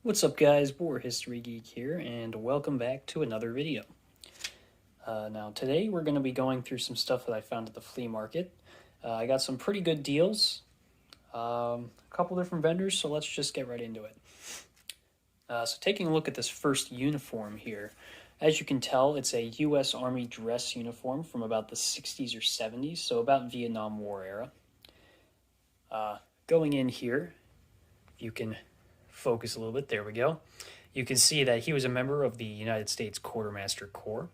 What's up guys, War History Geek here, and welcome back to another video. Now today we're going to be going through some stuff that I found at the flea market. I got some pretty good deals, a couple different vendors, so let's just get right into it. So taking a look at this first uniform here, as you can tell it's a U.S. Army dress uniform from about the 60s or 70s, so about Vietnam War era. Going in here, you can focus a little bit. There we go. You can see that he was a member of the United States Quartermaster Corps,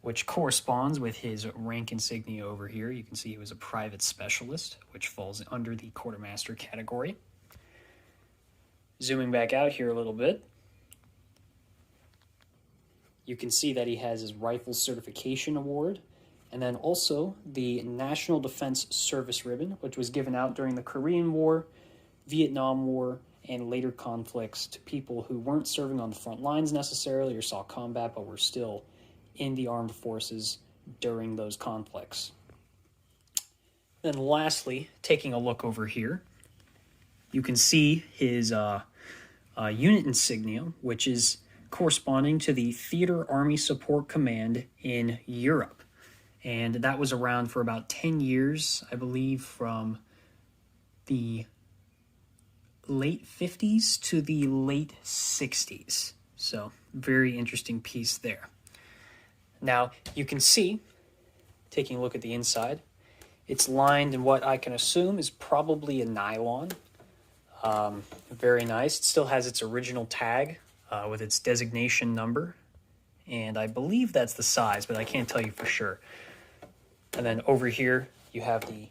which corresponds with his rank insignia over here. You can see he was a private specialist, which falls under the Quartermaster category. Zooming back out here a little bit, you can see that he has his Rifle Certification Award, and then also the National Defense Service Ribbon, which was given out during the Korean War, Vietnam War, and later conflicts to people who weren't serving on the front lines necessarily or saw combat, but were still in the armed forces during those conflicts. Then lastly, taking a look over here, you can see his unit insignia, which is corresponding to the Theater Army Support Command in Europe. And that was around for about 10 years, I believe, from the late 50s to the late 60s. So, very interesting piece there. Now, you can see, taking a look at the inside, it's lined in what I can assume is probably a nylon. Very nice. It still has its original tag with its designation number, and I believe that's the size, but I can't tell you for sure. And then over here, you have the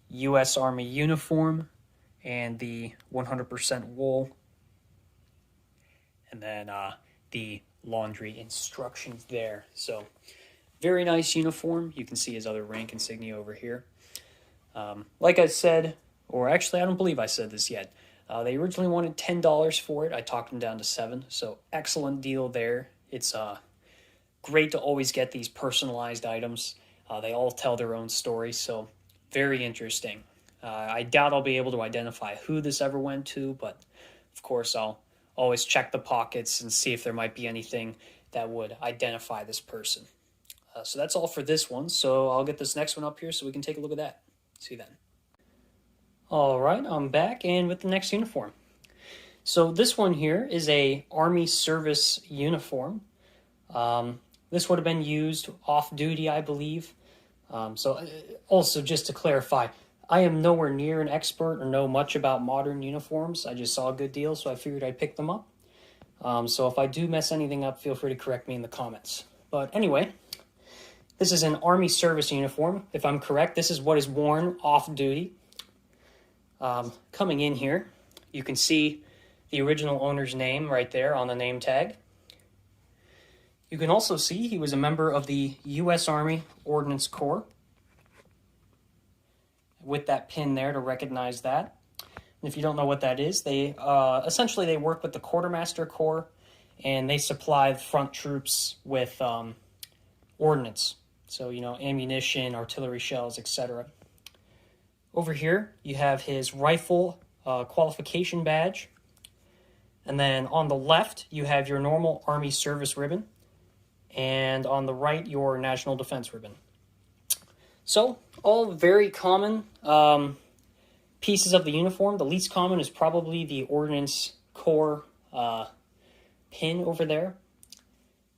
U.S. Army uniform, and the 100% wool, and then the laundry instructions there. So, very nice uniform. You can see his other rank insignia over here. Like I said, or actually I don't believe I said this yet, they originally wanted $10 for it. I talked them down to $7, so excellent deal there. It's great to always get these personalized items. They all tell their own story, so very interesting. I doubt I'll be able to identify who this ever went to, but of course I'll always check the pockets and see if there might be anything that would identify this person. So that's all for this one, so I'll get this next one up here so we can take a look at that. See you then. Alright, I'm back and with the next uniform. So this one here is a Army service uniform. This would have been used off-duty, I believe. So also, just to clarify, I am nowhere near an expert or know much about modern uniforms. I just saw a good deal, so I figured I'd pick them up. So if I do mess anything up, feel free to correct me in the comments. But anyway, this is an Army service uniform. If I'm correct, this is what is worn off-duty. Coming in here, you can see the original owner's name right there on the name tag. You can also see he was a member of the U.S. Army Ordnance Corps, with that pin there to recognize that. And if you don't know what that is, they essentially they work with the Quartermaster Corps, and they supply the front troops with ordnance. So, ammunition, artillery shells, etc. Over here, you have his rifle qualification badge. And then on the left, you have your normal Army service ribbon. And on the right, your National Defense ribbon. So, all very common pieces of the uniform. The least common is probably the Ordnance Corps pin over there.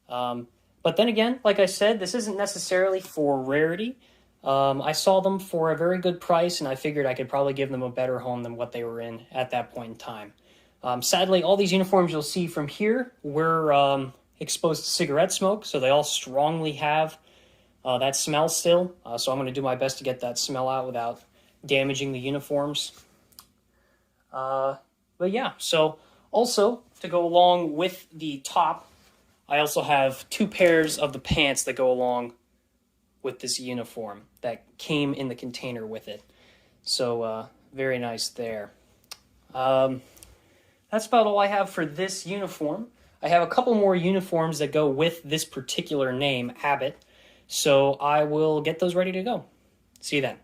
But then again, like I said, this isn't necessarily for rarity. I saw them for a very good price, and I figured I could probably give them a better home than what they were in at that point in time. Sadly, all these uniforms you'll see from here were exposed to cigarette smoke, so they all strongly have that smell still, so I'm going to do my best to get that smell out without damaging the uniforms. But yeah, so also to go along with the top, I also have 2 pairs of the pants that go along with this uniform that came in the container with it. So very nice there. That's about all I have for this uniform. I have a couple more uniforms that go with this particular name, Abbott. So I will get those ready to go. See you then.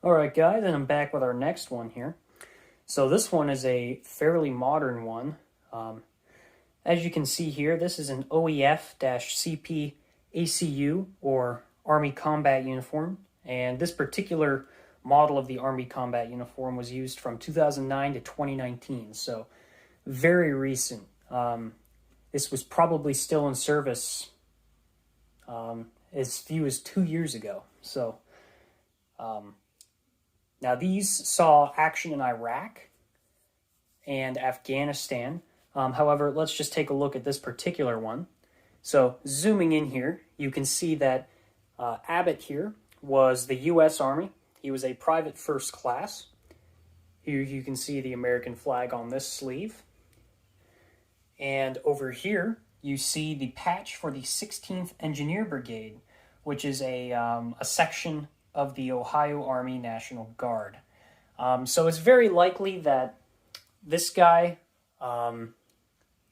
Alright guys, and I'm back with our next one here. So this one is a fairly modern one. As you can see here, this is an OEF-CP ACU, or Army Combat Uniform, and this particular model of the Army Combat Uniform was used from 2009 to 2019, so very recent. This was probably still in service as few as 2 years ago. So now these saw action in Iraq and Afghanistan. However, let's just take a look at this particular one. So zooming in here, you can see that Abbott here was the U.S. Army. He was a private first class. Here you can see the American flag on this sleeve. And over here, you see the patch for the 16th Engineer Brigade, which is a section of the Ohio Army National Guard. So it's very likely that this guy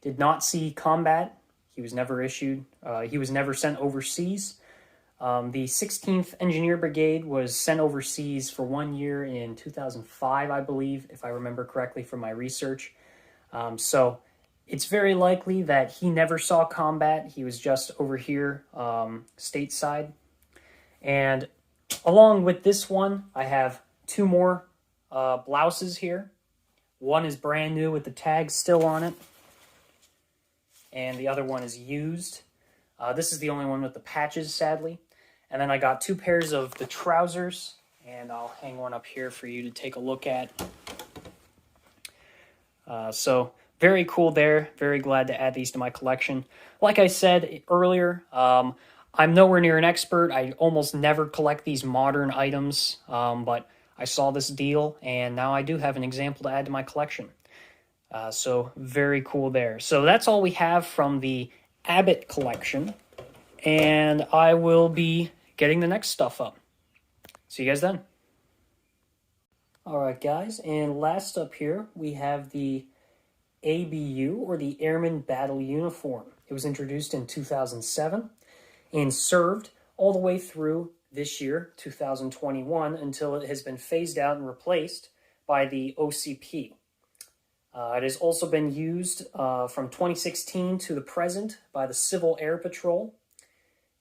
did not see combat. He was never issued. He was never sent overseas. The 16th Engineer Brigade was sent overseas for 1 year in 2005, I believe, if I remember correctly from my research. So it's very likely that he never saw combat. He was just over here stateside. And along with this one, I have two more blouses here. One is brand new with the tag still on it, and the other one is used. This is the only one with the patches, sadly. And then I got two pairs of the trousers, and I'll hang one up here for you to take a look at. So very cool there. Very glad to add these to my collection. Like I said earlier, I'm nowhere near an expert. I almost never collect these modern items, but I saw this deal, and now I do have an example to add to my collection. So very cool there. So that's all we have from the Abbott collection, and I will be getting the next stuff up. See you guys then. Alright guys, and last up here we have the ABU, or the Airman Battle Uniform. It was introduced in 2007 and served all the way through this year, 2021, until it has been phased out and replaced by the OCP. It has also been used from 2016 to the present by the Civil Air Patrol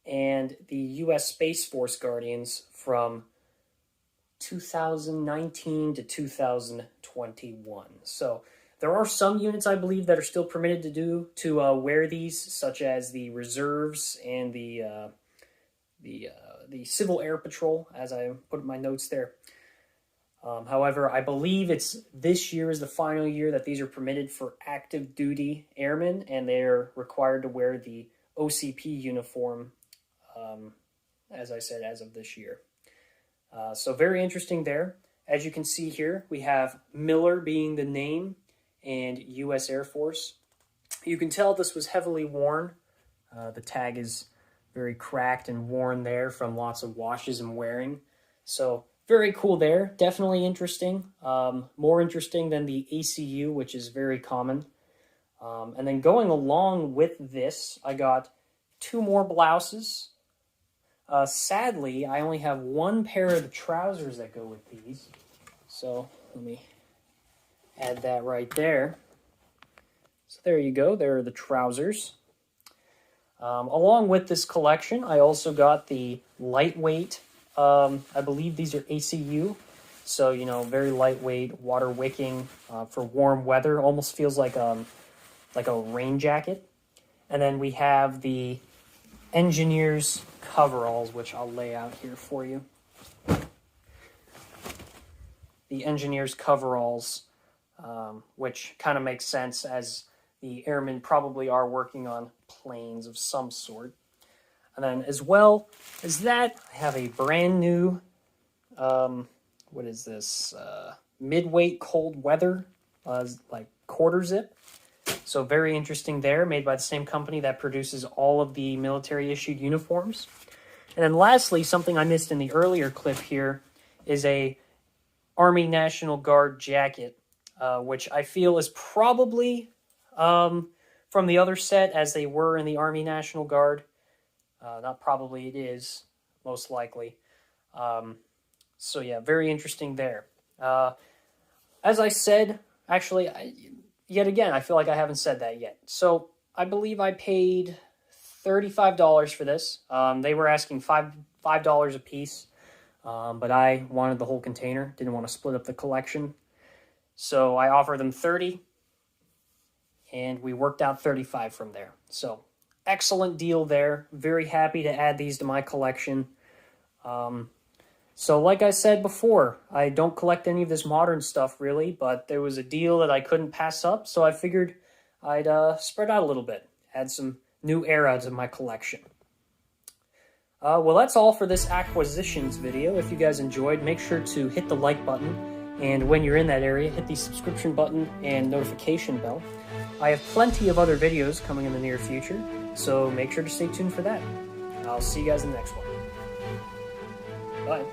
and the U.S. Space Force Guardians from 2019 to 2021. So there are some units, I believe, that are still permitted to wear these, such as the reserves and the Civil Air Patrol, as I put in my notes there. However, I believe this year is the final year that these are permitted for active duty airmen, and they're required to wear the OCP uniform, as I said, as of this year. So very interesting there. As you can see here, we have Miller being the name and U.S. Air Force. You can tell this was heavily worn. The tag is very cracked and worn there from lots of washes and wearing. So very cool there. Definitely interesting. More interesting than the ACU, which is very common. And then going along with this, I got two more blouses. Sadly, I only have one pair of the trousers that go with these. So let me add that right there. So there you go. There are the trousers. Along with this collection, I also got the lightweight, I believe these are ACU, so, you know, very lightweight, water wicking for warm weather. Almost feels like a rain jacket. And then we have the Engineers coveralls, which I'll lay out here for you. The Engineers coveralls, which kind of makes sense as the airmen probably are working on planes of some sort. And then as well as that, I have a brand new, what is this, midweight cold weather, like quarter zip. So very interesting there, made by the same company that produces all of the military-issued uniforms. And then lastly, something I missed in the earlier clip here is a Army National Guard jacket, which I feel is probably from the other set, as they were in the Army National Guard. Not probably, it is, most likely. So yeah, very interesting there. as I said, actually, yet again, I feel like I haven't said that yet. So I believe I paid $35 for this. They were asking $5 a piece, but I wanted the whole container. Didn't want to split up the collection, so I offered them 30, and we worked out 35 from there. So excellent deal there. Very happy to add these to my collection. So like I said before, I don't collect any of this modern stuff really, but there was a deal that I couldn't pass up, so I figured I'd spread out a little bit, add some new era to my collection. Well, that's all for this acquisitions video. If you guys enjoyed, make sure to hit the like button, and when you're in that area, hit the subscription button and notification bell. I have plenty of other videos coming in the near future, so make sure to stay tuned for that. I'll see you guys in the next one. Bye.